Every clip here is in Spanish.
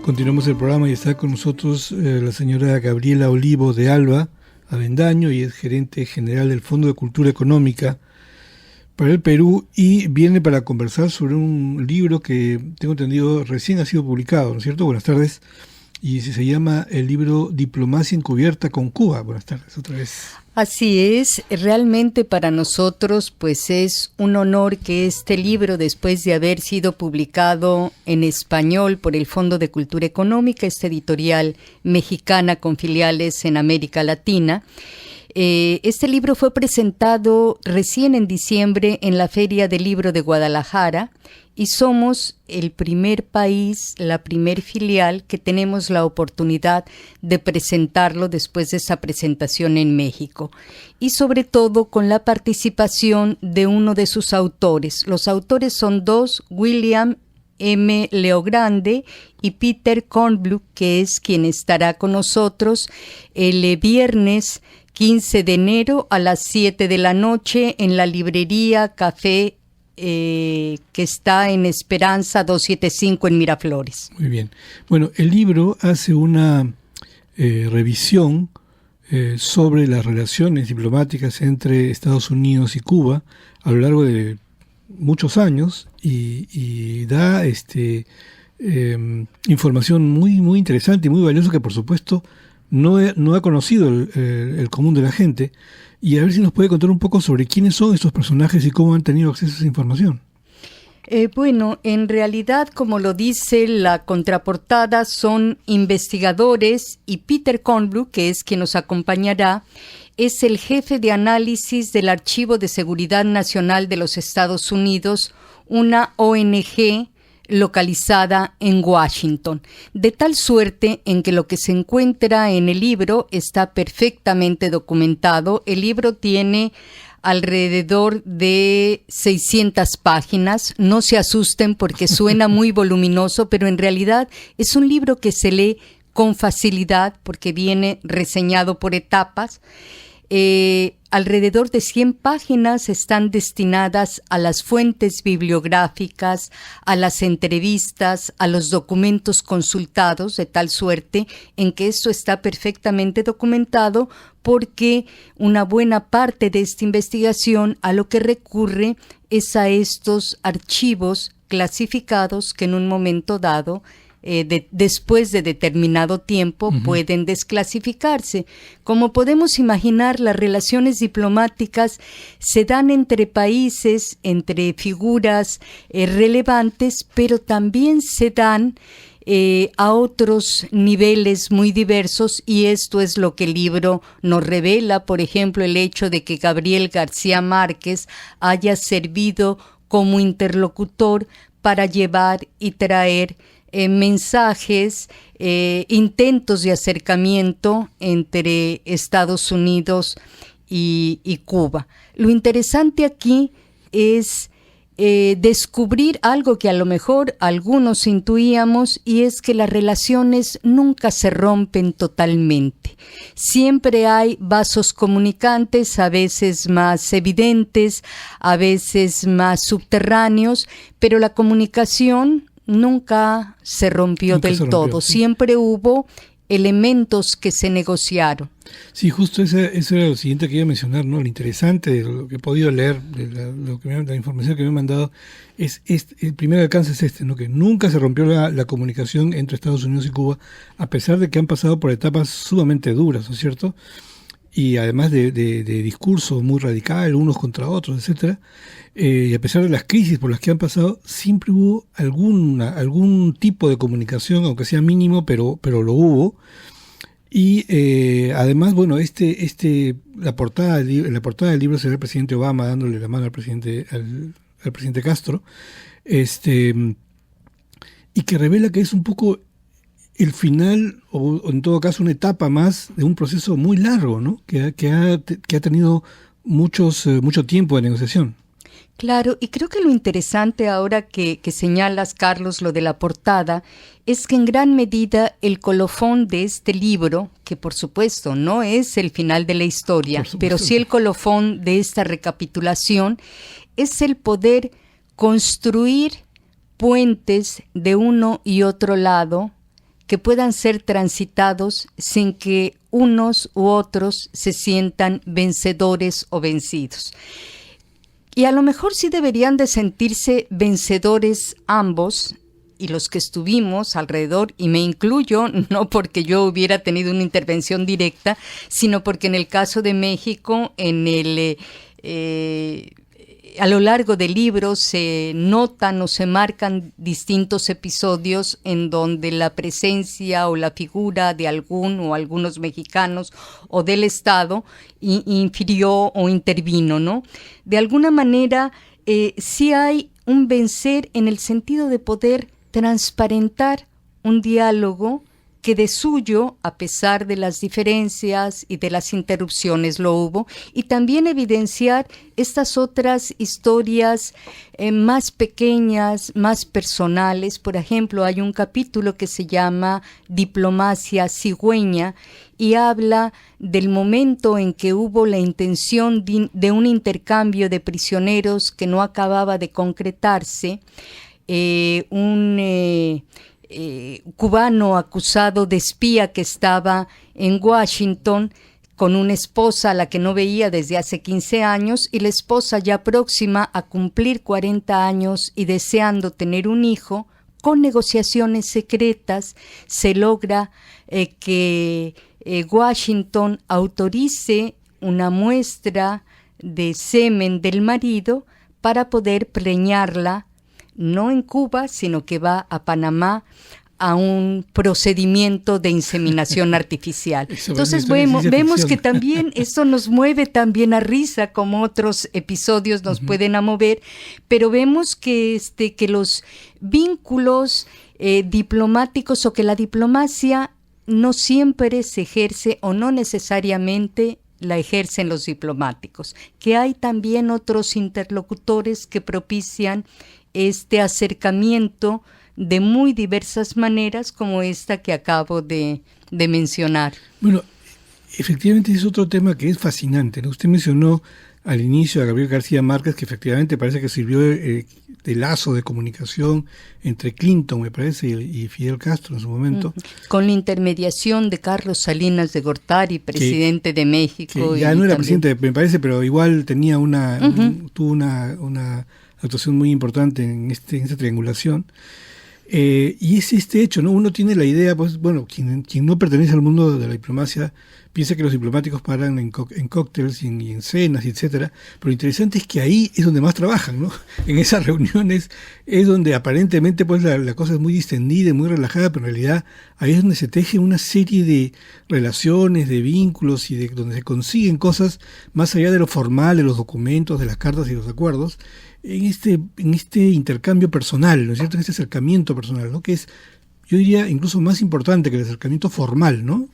Continuamos el programa y está con nosotros la señora Gabriela Olivo de Alba Avendaño, y es gerente general del Fondo de Cultura Económica para el Perú, y viene para conversar sobre un libro que tengo entendido recién ha sido publicado, ¿no es cierto? Buenas tardes. Y se llama el libro Diplomacia Encubierta con Cuba. Buenas tardes otra vez. Así es, realmente para nosotros pues es un honor que este libro, después de haber sido publicado en español por el Fondo de Cultura Económica, esta editorial mexicana con filiales en América Latina, este libro fue presentado recién en diciembre en la Feria del Libro de Guadalajara, y somos el primer país, la primer filial que tenemos la oportunidad de presentarlo después de esa presentación en México. Y sobre todo con la participación de uno de sus autores. Los autores son dos, William M. Leogrande y Peter Kornbluh, que es quien estará con nosotros el viernes 15 de enero a las 7 de la noche en la librería Café que está en Esperanza 275 en Miraflores. Muy bien. Bueno, el libro hace una revisión sobre las relaciones diplomáticas entre Estados Unidos y Cuba a lo largo de muchos años, y da información muy interesante y muy valiosa que por supuesto no ha conocido el común de la gente. Y a ver si nos puede contar un poco sobre quiénes son estos personajes y cómo han tenido acceso a esa información. Bueno, en realidad, como lo dice la contraportada, son investigadores, y Peter Kornbluh, que es quien nos acompañará, es el jefe de análisis del Archivo de Seguridad Nacional de los Estados Unidos, una ONG localizada en Washington, de tal suerte en que lo que se encuentra en el libro está perfectamente documentado. El libro tiene alrededor de 600 páginas, no se asusten porque suena muy voluminoso, pero en realidad es un libro que se lee con facilidad porque viene reseñado por etapas. Alrededor de 100 páginas están destinadas a las fuentes bibliográficas, a las entrevistas, a los documentos consultados, de tal suerte en que esto está perfectamente documentado, porque una buena parte de esta investigación a lo que recurre es a estos archivos clasificados que en un momento dado después de determinado tiempo pueden desclasificarse. Como podemos imaginar, las relaciones diplomáticas se dan entre países, entre figuras relevantes, pero también se dan a otros niveles muy diversos, y esto es lo que el libro nos revela. Por ejemplo, el hecho de que Gabriel García Márquez haya servido como interlocutor para llevar y traer mensajes, intentos de acercamiento entre Estados Unidos y Cuba. Lo interesante aquí es descubrir algo que a lo mejor algunos intuíamos, y es que las relaciones nunca se rompen totalmente. Siempre hay vasos comunicantes, a veces más evidentes, a veces más subterráneos, pero la comunicación nunca se rompió del todo. Sí. Siempre hubo elementos que se negociaron. Sí, justo eso era lo siguiente que iba a mencionar, ¿no? Lo interesante de lo que he podido leer, de la información que me han mandado, es el primer alcance es este, ¿no? Que nunca se rompió la comunicación entre Estados Unidos y Cuba, a pesar de que han pasado por etapas sumamente duras, ¿no es cierto? Y además de discurso muy radical, unos contra otros, etcétera. Y a pesar de las crisis por las que han pasado, siempre hubo algún tipo de comunicación, aunque sea mínimo, pero lo hubo. Y además, bueno, la portada del libro será el presidente Obama dándole la mano al presidente Castro, y que revela que es un poco el final, o en todo caso una etapa más de un proceso muy largo, ¿no? Que ha tenido mucho tiempo de negociación. Claro, y creo que lo interesante ahora que señalas, Carlos, lo de la portada, es que en gran medida el colofón de este libro, que por supuesto no es el final de la historia, pero sí el colofón de esta recapitulación, es el poder construir puentes de uno y otro lado que puedan ser transitados sin que unos u otros se sientan vencedores o vencidos. Y a lo mejor sí deberían de sentirse vencedores ambos, y los que estuvimos alrededor, y me incluyo, no porque yo hubiera tenido una intervención directa, sino porque en el caso de México, a lo largo del libro se notan o se marcan distintos episodios en donde la presencia o la figura de algún o algunos mexicanos o del Estado infirió o intervino, ¿no? De alguna manera, sí hay un vencer en el sentido de poder transparentar un diálogo que de suyo, a pesar de las diferencias y de las interrupciones, lo hubo, y también evidenciar estas otras historias más pequeñas, más personales. Por ejemplo, hay un capítulo que se llama Diplomacia cigüeña y habla del momento en que hubo la intención de un intercambio de prisioneros que no acababa de concretarse. Un cubano acusado de espía que estaba en Washington con una esposa a la que no veía desde hace 15 años, y la esposa ya próxima a cumplir 40 años y deseando tener un hijo. Con negociaciones secretas se logra que Washington autorice una muestra de semen del marido para poder preñarla, no en Cuba, sino que va a Panamá a un procedimiento de inseminación artificial. Entonces vemos que también esto nos mueve también a risa, como otros episodios nos pueden a mover, pero vemos que los vínculos diplomáticos, o que la diplomacia no siempre se ejerce, o no necesariamente la ejercen los diplomáticos, que hay también otros interlocutores que propician este acercamiento de muy diversas maneras, como esta que acabo de mencionar. Bueno, efectivamente es otro tema que es fascinante, ¿no? Usted mencionó al inicio a Gabriel García Márquez, que efectivamente parece que sirvió de lazo de comunicación entre Clinton, me parece, y Fidel Castro en su momento. Con la intermediación de Carlos Salinas de Gortari, presidente de México. Que ya no era presidente, me parece, pero igual tenía tuvo una actuación muy importante en esta triangulación. Y es este hecho, ¿no? Uno tiene la idea, pues, bueno, quien no pertenece al mundo de la diplomacia piensa que los diplomáticos paran en cócteles y en cenas, etcétera, pero lo interesante es que ahí es donde más trabajan, ¿no? En esas reuniones es donde aparentemente pues la cosa es muy distendida y muy relajada, pero en realidad ahí es donde se teje una serie de relaciones, de vínculos, y donde se consiguen cosas más allá de lo formal, de los documentos, de las cartas y los acuerdos, en este intercambio personal, ¿no es cierto? En este acercamiento personal, ¿no? Que es, yo diría, incluso más importante que el acercamiento formal, ¿no?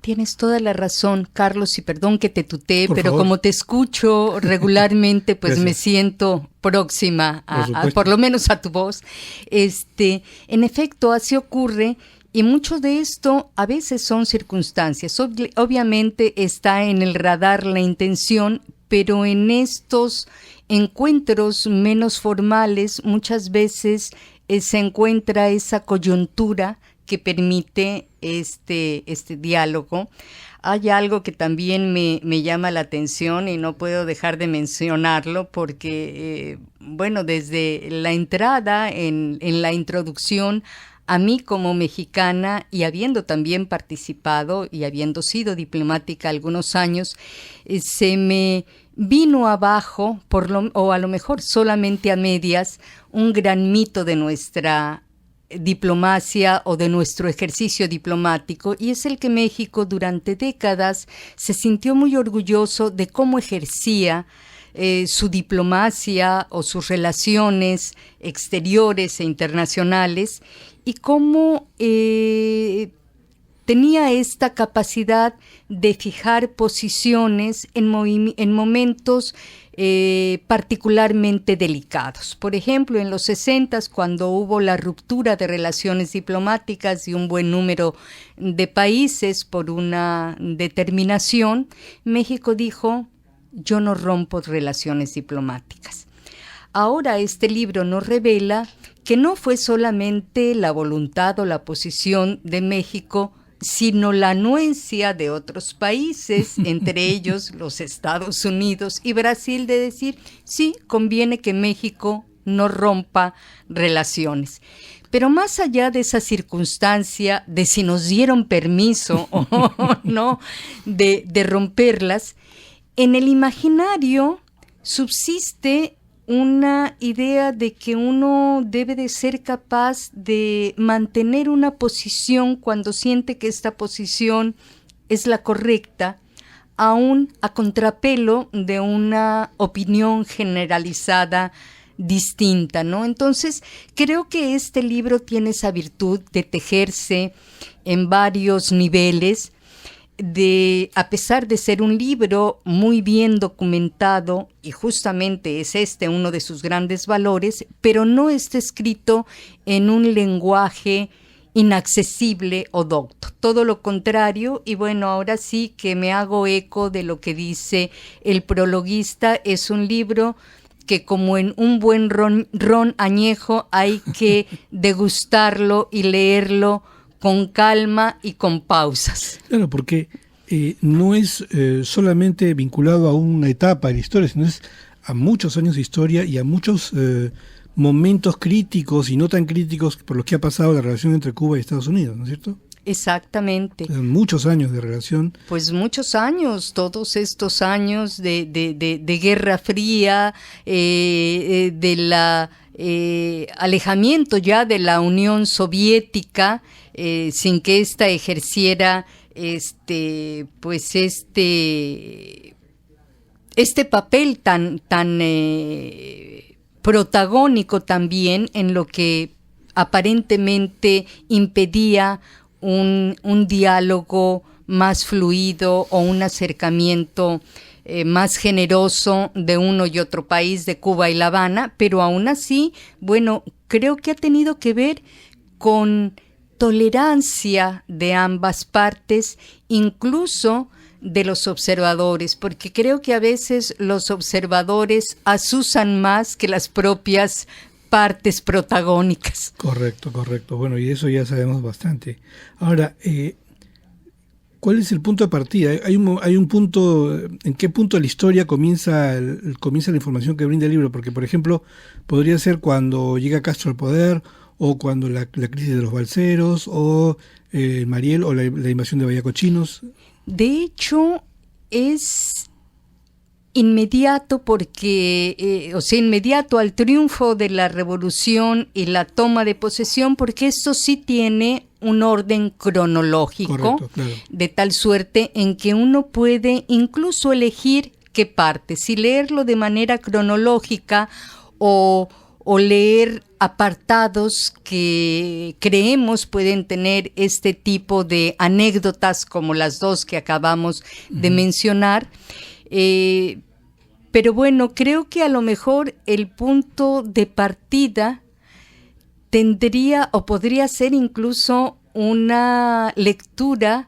Tienes toda la razón, Carlos, y perdón que te tutee, pero favor. Como te escucho regularmente, pues me siento próxima por lo menos a tu voz. En efecto, así ocurre, y mucho de esto a veces son circunstancias. Obviamente está en el radar la intención, pero en estos encuentros menos formales muchas veces se encuentra esa coyuntura que permite este diálogo. Hay algo que también me llama la atención y no puedo dejar de mencionarlo porque, desde la entrada en la introducción, a mí como mexicana, y habiendo también participado y habiendo sido diplomática algunos años, se me vino abajo, o a lo mejor solamente a medias, un gran mito de nuestra diplomacia o de nuestro ejercicio diplomático, y es el que México durante décadas se sintió muy orgulloso de cómo ejercía su diplomacia o sus relaciones exteriores e internacionales, y cómo tenía esta capacidad de fijar posiciones en momentos particularmente delicados. Por ejemplo, en los 60s, cuando hubo la ruptura de relaciones diplomáticas de un buen número de países por una determinación, México dijo: yo no rompo relaciones diplomáticas. Ahora este libro nos revela que no fue solamente la voluntad o la posición de México, sino la anuencia de otros países, entre ellos los Estados Unidos y Brasil, de decir, sí, conviene que México no rompa relaciones. Pero más allá de esa circunstancia de si nos dieron permiso o no de romperlas, en el imaginario subsiste una idea de que uno debe de ser capaz de mantener una posición cuando siente que esta posición es la correcta, aún a contrapelo de una opinión generalizada distinta, ¿no? Entonces, creo que este libro tiene esa virtud de tejerse en varios niveles, a pesar de ser un libro muy bien documentado, y justamente es uno de sus grandes valores, pero no está escrito en un lenguaje inaccesible o docto. Todo lo contrario, y bueno, ahora sí que me hago eco de lo que dice el prologuista, es un libro que como en un buen ron añejo hay que degustarlo y leerlo con calma y con pausas. Claro, porque no es solamente vinculado a una etapa de la historia, sino es a muchos años de historia y a muchos momentos críticos y no tan críticos por los que ha pasado la relación entre Cuba y Estados Unidos, ¿no es cierto? Exactamente. Muchos años de relación. Pues muchos años, todos estos años de Guerra Fría, de la alejamiento ya de la Unión Soviética, sin que ésta ejerciera este papel tan protagónico también en lo que aparentemente impedía un diálogo más fluido o un acercamiento más generoso de uno y otro país, de Cuba y La Habana, pero aún así, bueno, creo que ha tenido que ver con tolerancia de ambas partes, incluso de los observadores, porque creo que a veces los observadores asusan más que las propias partes protagónicas. Correcto. Bueno, y eso ya sabemos bastante. Ahora, ¿cuál es el punto de partida? Hay un punto, ¿en qué punto de la historia comienza la información que brinda el libro? Porque, por ejemplo, podría ser cuando llega Castro al poder, o cuando la crisis de los balseros, o Mariel, o la invasión de Bayacochinos. De hecho, es inmediato porque, inmediato al triunfo de la revolución y la toma de posesión, porque esto sí tiene un orden cronológico. Correcto, claro. De tal suerte en que uno puede incluso elegir qué parte, si leerlo de manera cronológica o leer apartados que creemos pueden tener este tipo de anécdotas como las dos que acabamos de mencionar. Pero bueno, creo que a lo mejor el punto de partida tendría o podría ser incluso una lectura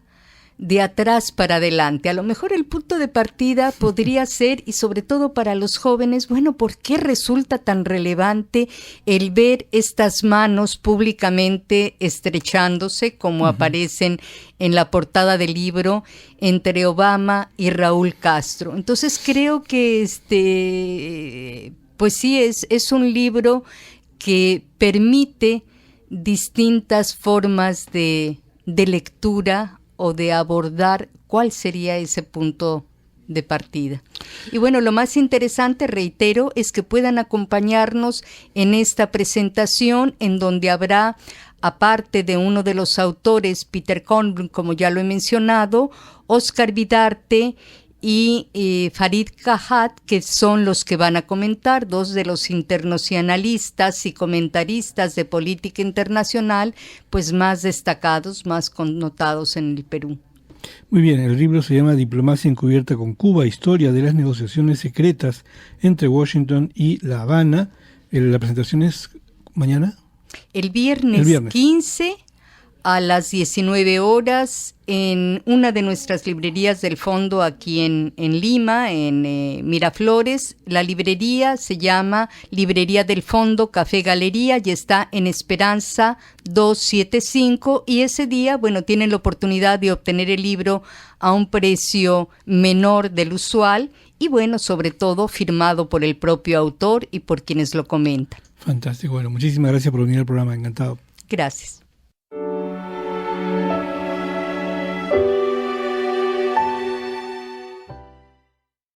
de atrás para adelante. A lo mejor el punto de partida podría ser, y sobre todo para los jóvenes, bueno, ¿por qué resulta tan relevante el ver estas manos públicamente estrechándose, como aparecen en la portada del libro, entre Obama y Raúl Castro? Entonces creo que pues sí, es un libro que permite distintas formas de lectura o de abordar cuál sería ese punto de partida. Y bueno, lo más interesante, reitero, es que puedan acompañarnos en esta presentación, en donde habrá, aparte de uno de los autores, Peter Kornblum, como ya lo he mencionado, Oscar Vidarte y Farid Kahat, que son los que van a comentar, dos de los internacionalistas y comentaristas de política internacional, pues más destacados, más connotados en el Perú. Muy bien, el libro se llama Diplomacia encubierta con Cuba, historia de las negociaciones secretas entre Washington y La Habana. La presentación es mañana. El viernes 15 a las 19 horas en una de nuestras librerías del fondo aquí en Lima, en Miraflores. La librería se llama Librería del Fondo Café Galería y está en Esperanza 275, y ese día, bueno, tienen la oportunidad de obtener el libro a un precio menor del usual y, bueno, sobre todo firmado por el propio autor y por quienes lo comentan. Fantástico. Bueno, muchísimas gracias por venir al programa. Encantado. Gracias.